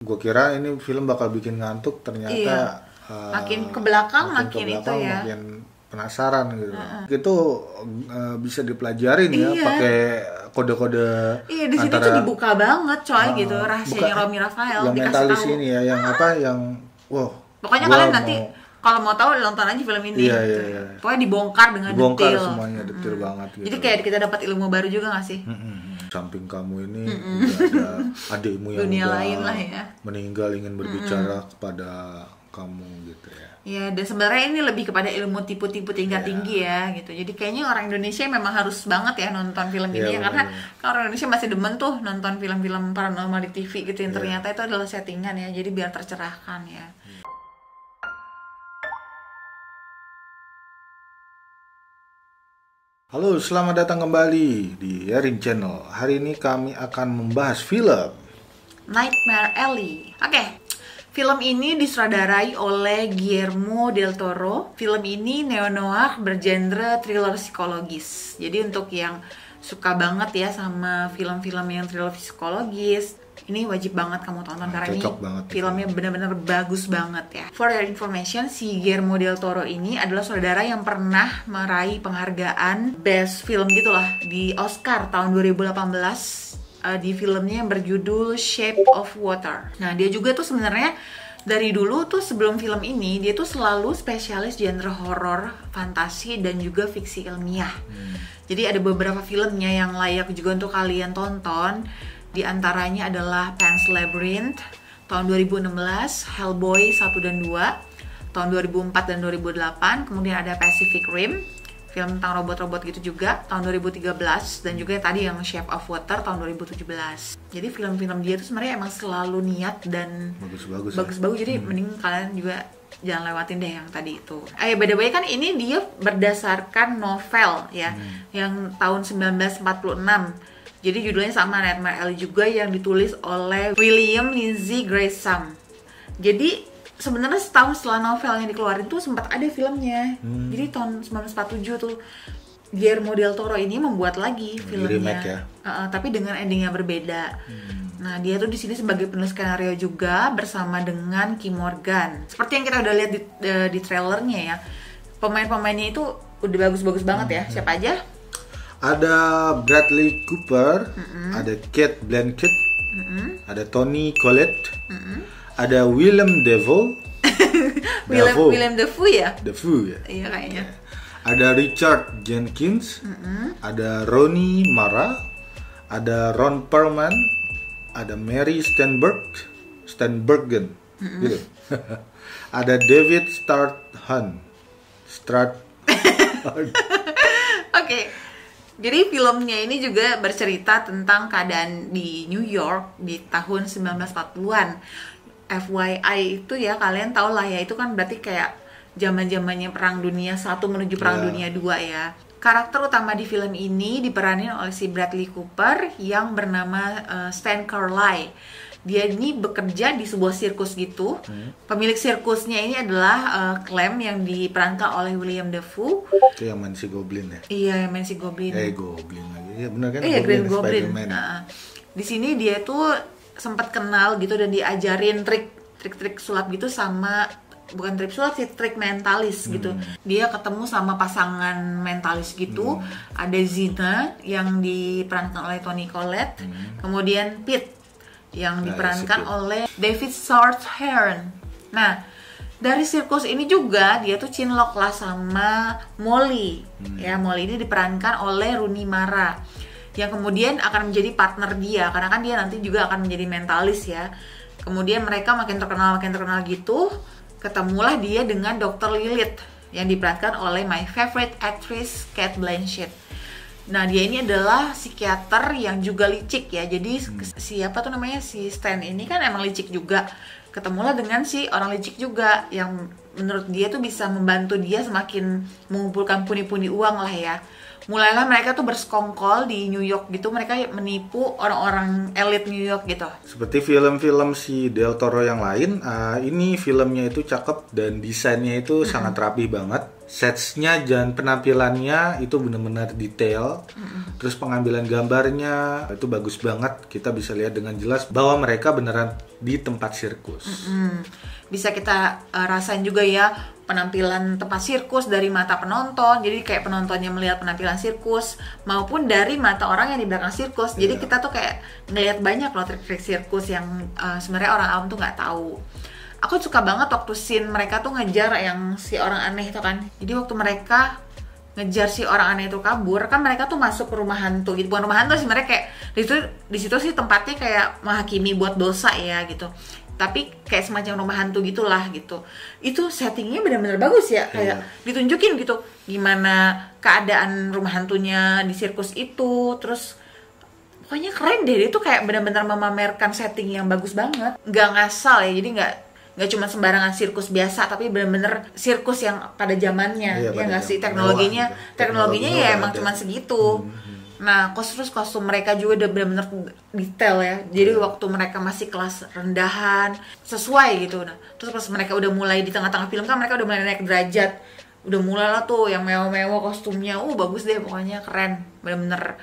Gue kira ini film bakal bikin ngantuk, ternyata makin ke belakang makin itu ya. Makin penasaran gitu. Itu bisa dipelajarin ya pakai kode-kode. Iya, di sini tuh dibuka banget coy gitu rahasianya Romy Rafael yang dikasih mentalis tahu. ini ya, yang apa yang Pokoknya kalian nanti kalau mau tahu nonton aja film ini. Iya. Pokoknya dibongkar dengan detail. Semuanya detail banget gitu. Jadi kayak kita dapat ilmu baru juga nggak sih? Samping kamu ini juga ada adikmu yang dunia udah lain lah ya. meninggal ingin berbicara kepada kamu gitu ya. Ya, dan sebenarnya ini lebih kepada ilmu tipu-tipu tingkat tinggi ya gitu. Jadi kayaknya orang Indonesia memang harus banget ya nonton film ini ya, karena orang Indonesia masih demen tuh nonton film-film paranormal di TV gitu yang ternyata itu adalah settingan ya. Jadi biar tercerahkan ya. Halo, selamat datang kembali di Erin Channel. Hari ini kami akan membahas film Nightmare Alley. Oke. Film ini disutradarai oleh Guillermo del Toro. Film ini neo-noir bergenre thriller psikologis. Jadi untuk yang suka banget ya sama film-film yang thriller psikologis, ini wajib banget kamu tonton karena ini filmnya benar-benar bagus banget ya. For your information, si Guillermo del Toro ini adalah saudara yang pernah meraih penghargaan Best Film gitulah di Oscar tahun 2018. Di filmnya yang berjudul Shape of Water. Nah, dia juga tuh sebenarnya dari dulu tuh sebelum film ini dia tuh selalu spesialis genre horor, fantasi dan juga fiksi ilmiah. Jadi ada beberapa filmnya yang layak juga untuk kalian tonton. Di antaranya adalah Pan's Labyrinth tahun 2016, Hellboy 1 dan 2 tahun 2004 dan 2008, kemudian ada Pacific Rim, film tentang robot-robot gitu juga tahun 2013, dan juga tadi yang Shape of Water tahun 2017. Jadi film-film dia tuh sebenarnya emang selalu niat dan bagus-bagus. Jadi mending kalian juga jangan lewatin deh yang tadi itu. By the way kan ini dia berdasarkan novel ya, yang tahun 1946. Jadi judulnya sama, Nightmare Alley juga, yang ditulis oleh William Lindsay Gresham. Jadi sebenarnya setahun setelah novelnya dikeluarin tuh sempat ada filmnya. Jadi tahun 1947 tuh Guillermo del Toro ini membuat lagi filmnya, ya? Tapi dengan ending yang berbeda. Nah, dia tuh di sini sebagai penulis skenario juga bersama dengan Kim Morgan. Seperti yang kita udah lihat di trailernya ya. Pemain-pemainnya itu udah bagus-bagus banget ya. Siapa aja? Ada Bradley Cooper, ada Cate Blanchett, ada Toni Collette, ada Willem Dafoe. Willem Dafoe ya? Dafoe ya? Iya kayaknya. Ada Richard Jenkins, ada Rooney Mara, ada Ron Perlman, ada Mary Steenburgen, gitu. Ada David Strathairn. Oke. Jadi filmnya ini juga bercerita tentang keadaan di New York di tahun 1940-an. FYI itu ya, kalian tau lah ya, itu kan berarti kayak zaman-zamannya Perang Dunia 1 menuju Perang Dunia 2 ya. Karakter utama di film ini diperanin oleh si Bradley Cooper yang bernama Stan Carlyle. Dia ini bekerja di sebuah sirkus gitu. Pemilik sirkusnya ini adalah Clem yang diperankan oleh William Dafoe. Itu yang main si Goblin ya? Iya, yang main si Goblin. Goblin lagi. Iya benar kan? Iya, Green Goblin. Di sini dia tuh sempat kenal gitu dan diajarin trik-trik sulap gitu sama, bukan trik sulap sih, trik mentalis gitu. Dia ketemu sama pasangan mentalis gitu. Ada Zina yang diperankan oleh Toni Collette, kemudian Pete yang diperankan oleh David Strathairn. Nah, dari sirkus ini juga dia tuh cinlok lah sama Molly. Ya, Molly ini diperankan oleh Rooney Mara, yang kemudian akan menjadi partner dia, karena kan dia nanti juga akan menjadi mentalis ya. Kemudian mereka makin terkenal gitu. Ketemulah dia dengan Dr. Lilith yang diperankan oleh my favorite actress Cate Blanchett. Nah, dia ini adalah psikiater yang juga licik ya. Jadi siapa tuh namanya, si Stan ini kan emang licik juga. Ketemulah dengan si orang licik juga yang menurut dia tuh bisa membantu dia semakin mengumpulkan pundi-pundi uang lah ya. Mulailah mereka tuh bersekongkol di New York gitu. Mereka menipu orang-orang elit New York gitu. Seperti film-film si Del Toro yang lain, ini filmnya itu cakep dan desainnya itu sangat rapi banget. setsnya dan penampilannya itu benar-benar detail. Terus pengambilan gambarnya itu bagus banget. Kita bisa lihat dengan jelas bahwa mereka beneran di tempat sirkus. Bisa kita rasain juga ya penampilan tempat sirkus dari mata penonton. Jadi kayak penontonnya melihat penampilan sirkus maupun dari mata orang yang di belakang sirkus. Jadi kita tuh kayak ngelihat banyak loh trik-trik sirkus yang sebenarnya orang awam tuh nggak tahu. Aku suka banget waktu scene mereka tuh ngejar yang si orang aneh itu kan. Jadi waktu mereka ngejar si orang aneh itu kabur, kan mereka tuh masuk ke rumah hantu gitu. Bukan rumah hantu sih, mereka kayak di situ sih tempatnya kayak menghakimi buat dosa ya gitu. Tapi kayak semacam rumah hantu gitulah gitu. Itu settingnya benar-benar bagus ya, kayak ditunjukin gitu gimana keadaan rumah hantunya di sirkus itu. Terus pokoknya keren deh, itu kayak benar-benar memamerkan setting yang bagus banget. Nggak ngasal ya, jadi nggak cuma sembarangan sirkus biasa, tapi benar-benar sirkus yang pada zamannya. Ya nggak sih, teknologinya ya emang cuma segitu. Nah, kostum mereka juga udah benar-benar detail ya. Jadi waktu mereka masih kelas rendahan sesuai gitu. Nah, terus pas mereka udah mulai di tengah-tengah film kan mereka udah mulai naik derajat. Udah mulai lah tuh yang mewah-mewah kostumnya. Bagus deh pokoknya, keren. Bener-bener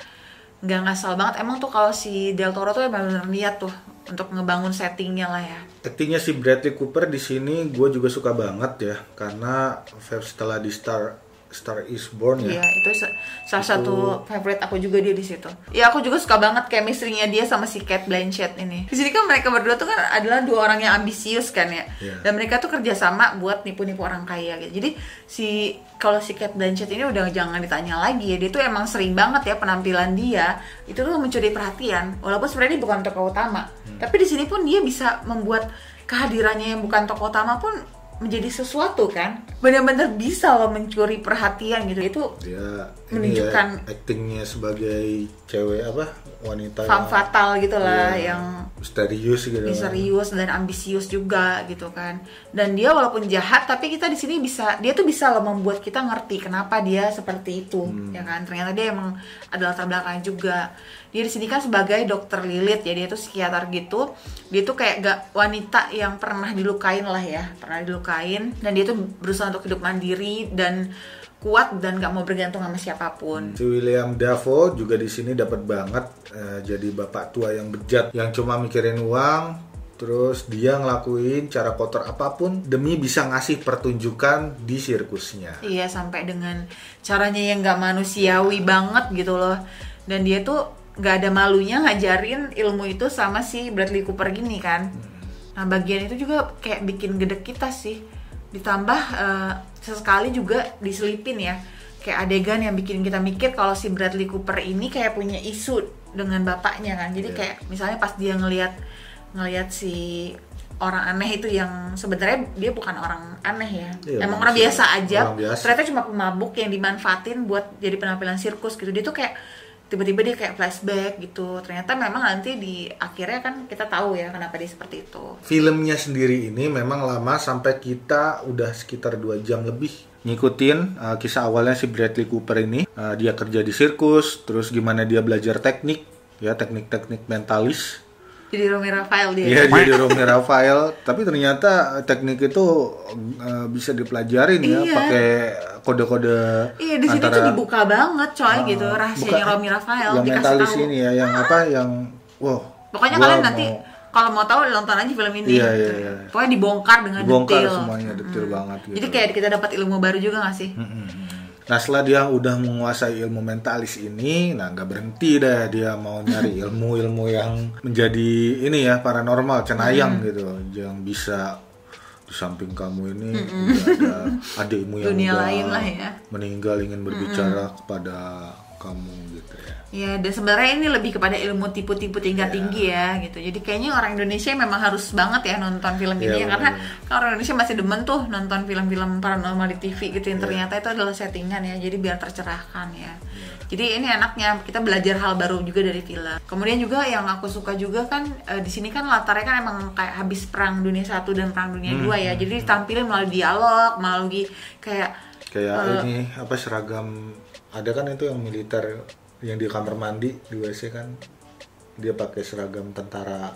nggak ngasal banget. Emang tuh kalau si Del Toro tuh bener-bener niat tuh untuk ngebangun settingnya lah ya. Aktingnya si Bradley Cooper di sini gue juga suka banget ya, karena setelah di Star is Born ya. Iya, itu salah satu favorite aku juga dia di situ. Ya aku juga suka banget chemistry-nya dia sama si Cate Blanchett ini. Di sini kan mereka berdua tuh kan adalah dua orang yang ambisius kan ya. Dan mereka tuh kerjasama buat nipu-nipu orang kaya gitu. Jadi kalau si Cate Blanchett ini udah jangan ditanya lagi ya. Dia tuh emang sering banget ya penampilan dia itu tuh mencuri perhatian. Walaupun sebenarnya dia bukan tokoh utama. Tapi di sini pun dia bisa membuat kehadirannya yang bukan tokoh utama pun menjadi sesuatu kan, benar-benar bisa loh mencuri perhatian gitu. Itu dia menunjukkan ya, actingnya sebagai cewek wanita femme fatal gitulah, yang misterius gitu, misterius dan ambisius juga gitu kan. Dan dia walaupun jahat, tapi kita di sini dia tuh bisa loh membuat kita ngerti kenapa dia seperti itu, ya kan. Ternyata dia emang ada latar belakangnya juga. Dia di sini kan sebagai dokter Lilith ya, dia tuh psikiater gitu. Dia tuh kayak wanita yang pernah dilukain lah ya, dan dia tuh berusaha untuk hidup mandiri dan kuat dan gak mau bergantung sama siapapun. Si William Dafoe juga di sini dapat banget jadi bapak tua yang bejat, yang cuma mikirin uang. Terus dia ngelakuin cara kotor apapun demi bisa ngasih pertunjukan di sirkusnya. Iya, sampai dengan caranya yang gak manusiawi banget gitu loh. Dan dia tuh gak ada malunya ngajarin ilmu itu sama si Bradley Cooper gini kan. Nah, bagian itu juga kayak bikin gedek kita sih. Ditambah sesekali juga diselipin ya, kayak adegan yang bikin kita mikir kalau si Bradley Cooper ini kayak punya isu dengan bapaknya kan. Jadi kayak misalnya pas dia ngelihat si orang aneh itu yang sebenarnya dia bukan orang aneh ya, emang orang biasa aja. Ternyata cuma pemabuk yang dimanfaatin buat jadi penampilan sirkus gitu. Dia tuh kayak tiba-tiba dia kayak flashback gitu. Ternyata memang nanti di akhirnya kan kita tahu ya kenapa dia seperti itu. Filmnya sendiri ini memang lama, sampai kita udah sekitar 2 jam lebih ngikutin kisah awalnya si Bradley Cooper ini. Dia kerja di sirkus, terus gimana dia belajar teknik mentalis. Jadi Romy Raphael dia. Iya, jadi Romy Raphael. Tapi ternyata teknik itu bisa dipelajarin ya, pakai kode-kode. Iya, di sini tuh dibuka banget coy gitu rahasianya Romy Raphael. Yang mentalis tahu. Ini ya, yang pokoknya kalian nanti kalau mau tahu nonton aja film ini. Iya. Pokoknya dibongkar dengan detail. Semuanya detail banget gitu. Jadi kayak kita dapat ilmu baru juga nggak sih? Nah, setelah dia udah menguasai ilmu mentalis ini, nggak berhenti deh, dia mau nyari ilmu-ilmu yang menjadi ini ya, paranormal, cenayang gitu, yang bisa di samping kamu ini ada ilmu yang dunia lain lah ya, meninggal ingin berbicara kepada kamu gitu ya. Ya, dan sebenarnya ini lebih kepada ilmu tipu-tipu tingkat tinggi ya gitu. Jadi kayaknya orang Indonesia memang harus banget ya nonton film ini ya, karena orang Indonesia masih demen tuh nonton film-film paranormal di TV gitu yang ternyata itu adalah settingan ya. Jadi biar tercerahkan ya. Jadi ini enaknya kita belajar hal baru juga dari film. Kemudian juga yang aku suka juga kan di sini kan latarnya kan emang kayak habis Perang Dunia 1 dan Perang Dunia 2 ya. Jadi ditampilin melalui dialog, melalui kayak ini seragam, ada kan itu yang militer yang di kamar mandi di WC kan, dia pakai seragam tentara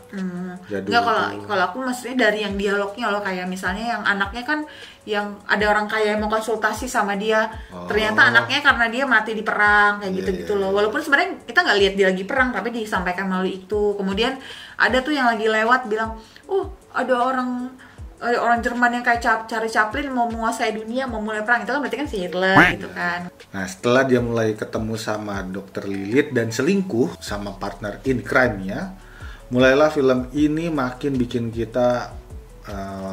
jadul. Enggak, kalau aku maksudnya dari yang dialognya loh, kayak misalnya yang anaknya kan yang ada orang kaya yang mau konsultasi sama dia, ternyata anaknya karena dia mati di perang kayak gitu-gitu loh. Walaupun sebenarnya kita nggak lihat dia lagi perang, tapi disampaikan melalui itu. Kemudian ada tuh yang lagi lewat bilang, ada orang Jerman yang kayak Charlie Chaplin mau menguasai dunia, mau mulai perang. Itu kan berarti kan si Hitler gitu kan. Nah, setelah dia mulai ketemu sama Dr. Lilith dan selingkuh sama partner in crime-nya, mulailah film ini makin bikin kita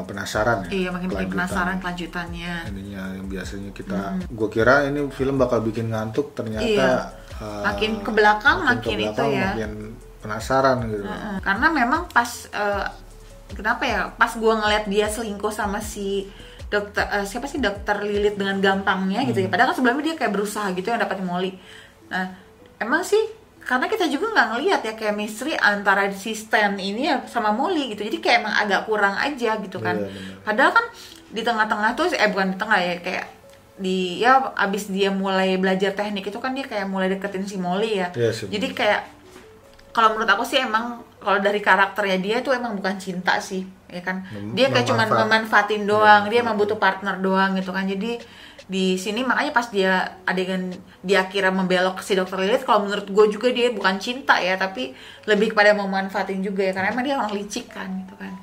penasaran ya. Iya, makin bikin penasaran kelanjutannya. Ininya yang biasanya kita, gue kira ini film bakal bikin ngantuk, ternyata makin ke belakang makin itu ya. Makin penasaran gitu. Karena memang pas kenapa ya, pas gue ngeliat dia selingkuh sama si dokter Lilith dengan gampangnya gitu ya, padahal kan sebelumnya dia kayak berusaha gitu yang dapetin Molly. Nah emang sih karena kita juga nggak ngelihat ya chemistry antara si Stan ini ya sama Molly gitu, jadi kayak emang agak kurang aja gitu kan. Padahal kan di tengah-tengah tuh bukan di tengah ya, kayak abis dia mulai belajar teknik itu kan dia kayak mulai deketin si Molly ya. Jadi kayak kalau menurut aku sih emang kalau dari karakternya dia tuh emang bukan cinta sih, ya kan? Dia kayak cuman memanfaatin doang, dia emang butuh partner doang gitu kan. Jadi di sini makanya pas dia adegan dia akhirnya membelok ke si Dr. Lilith, kalau menurut gue juga dia bukan cinta ya, tapi lebih kepada memanfaatin juga ya, karena emang dia orang licik kan gitu kan.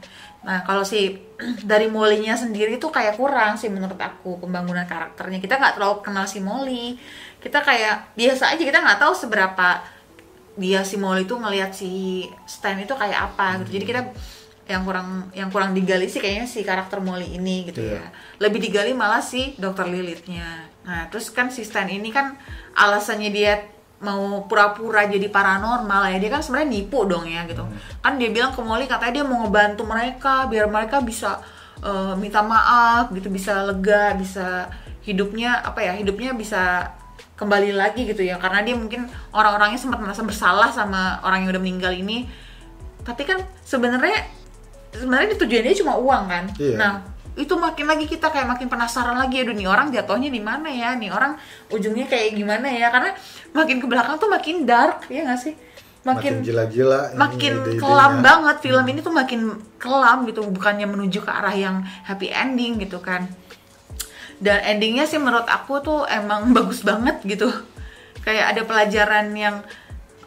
Nah kalau si dari Molly-nya sendiri tuh kayak kurang sih menurut aku pembangunan karakternya. Kita nggak terlalu kenal si Molly, kita kayak biasa aja, kita nggak tahu seberapa dia si Molly tuh ngelihat si Stan itu kayak apa gitu. Jadi kita yang kurang digali sih kayaknya si karakter Molly ini gitu ya. Lebih digali malah si Dr. Lilith-nya. Nah terus kan si Stan ini kan alasannya dia mau pura-pura jadi paranormal ya, dia kan sebenarnya nipu dong ya gitu. Kan dia bilang ke Molly katanya dia mau ngebantu mereka biar mereka bisa minta maaf gitu, bisa lega, bisa hidupnya bisa kembali lagi gitu ya, karena dia mungkin orang-orangnya sempat merasa bersalah sama orang yang udah meninggal ini. Tapi kan sebenarnya tujuannya cuma uang kan. Nah itu makin lagi kita kayak makin penasaran lagi, aduh nih orang jatuhnya di mana ya, nih orang ujungnya kayak gimana ya, karena makin ke belakang tuh makin dark ya nggak sih, makin gila-gila, makin kelam banget film ini tuh, makin kelam gitu, bukannya menuju ke arah yang happy ending gitu kan. Dan endingnya sih menurut aku tuh emang bagus banget gitu. Kayak ada pelajaran yang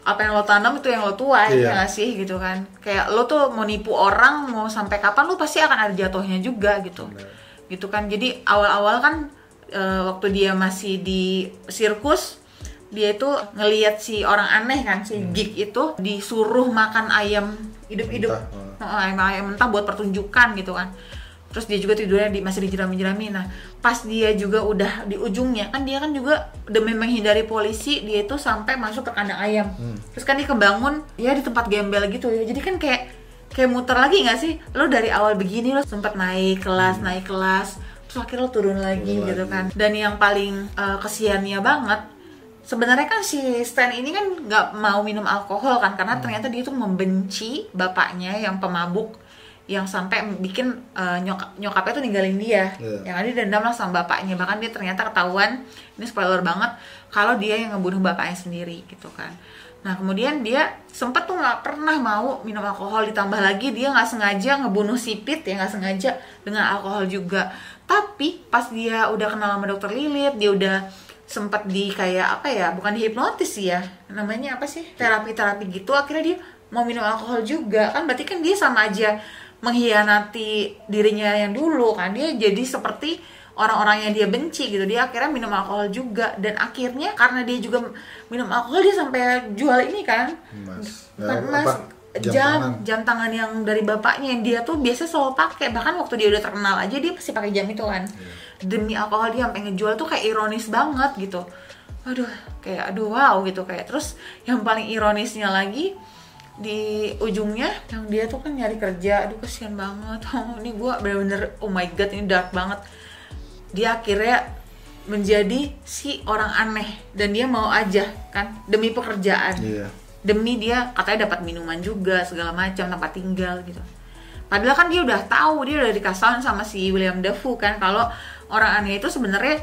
apa yang lo tanam itu yang lo tuai, ya gak sih gitu kan. Kayak lo tuh mau nipu orang, mau sampai kapan lo pasti akan ada jatuhnya juga gitu. Gitu kan. Jadi awal-awal kan waktu dia masih di sirkus, dia itu ngelihat si orang aneh kan, si Geek itu disuruh makan ayam hidup-hidup, ayam mentah buat pertunjukan gitu kan. Terus dia juga tidurnya masih dijerami-jerami. Nah pas dia juga udah di ujungnya kan, dia kan juga demi menghindari polisi, dia itu sampai masuk ke kandang ayam. Terus kan dia kebangun ya di tempat gembel gitu ya. Jadi kan kayak muter lagi nggak sih, lo dari awal begini lo sempat naik kelas, terus akhirnya lo turun lagi gitu kan. Dan yang paling kesiannya banget sebenarnya kan si Stan ini kan nggak mau minum alkohol kan, karena ternyata dia tuh membenci bapaknya yang pemabuk, yang sampai bikin nyokapnya tuh ninggalin dia, yang ada dendam lah sama bapaknya. Bahkan dia ternyata ketahuan, ini spoiler banget, kalau dia yang ngebunuh bapaknya sendiri gitu kan. Nah kemudian dia sempet tuh nggak pernah mau minum alkohol, ditambah lagi dia nggak sengaja ngebunuh si Pete ya, nggak sengaja dengan alkohol juga. Tapi pas dia udah kenal sama Dr. Lilith, dia udah sempet di kayak apa ya, bukan dihipnotis sih ya, namanya apa sih, terapi gitu, akhirnya dia mau minum alkohol juga kan. Berarti kan dia sama aja mengkhianati dirinya yang dulu kan. Dia jadi seperti orang-orang yang dia benci gitu. Dia akhirnya minum alkohol juga, dan akhirnya karena dia juga minum alkohol, dia sampai jual ini kan, jam tangan yang dari bapaknya, yang dia tuh biasa selalu pakai. Bahkan waktu dia udah terkenal aja dia pasti pakai jam itu kan. Demi alkohol dia sampai ngejual tuh, kayak ironis banget gitu. Aduh wow gitu kayak. Terus yang paling ironisnya lagi di ujungnya, yang dia tuh kan nyari kerja, aduh kasihan banget. Ini gue bener-bener oh my god, ini dark banget. Dia akhirnya menjadi si orang aneh, dan dia mau aja kan demi pekerjaan, demi dia katanya dapat minuman juga segala macam, tempat tinggal gitu. Padahal kan dia udah tahu, dia udah dikasih sama si William Dafoe kan, kalau orang aneh itu sebenarnya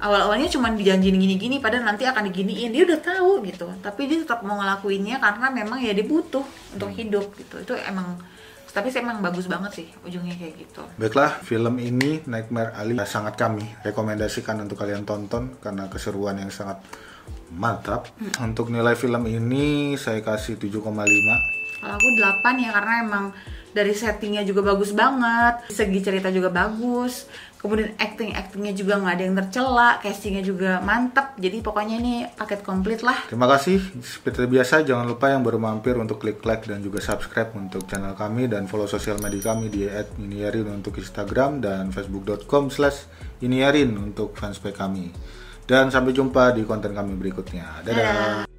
awal-awalnya cuma dijanjiin gini-gini, padahal nanti akan diginiin. Dia udah tahu gitu, tapi dia tetap mau ngelakuinnya karena memang ya dia butuh untuk hidup gitu. Itu emang, tapi saya emang bagus banget sih ujungnya kayak gitu. Baiklah, film ini Nightmare Alley sangat kami rekomendasikan untuk kalian tonton karena keseruan yang sangat mantap. Untuk nilai film ini saya kasih 7,5. Kalau aku 8 ya, karena emang dari settingnya juga bagus banget, segi cerita juga bagus, kemudian actingnya juga nggak ada yang tercela, castingnya juga mantap. Jadi pokoknya ini paket komplit lah. Terima kasih. Seperti biasa, jangan lupa yang baru mampir untuk klik like dan juga subscribe untuk channel kami, dan follow sosial media kami di @iniarin untuk Instagram dan facebook.com/iniarin untuk fanspage kami. Dan sampai jumpa di konten kami berikutnya. Dadah.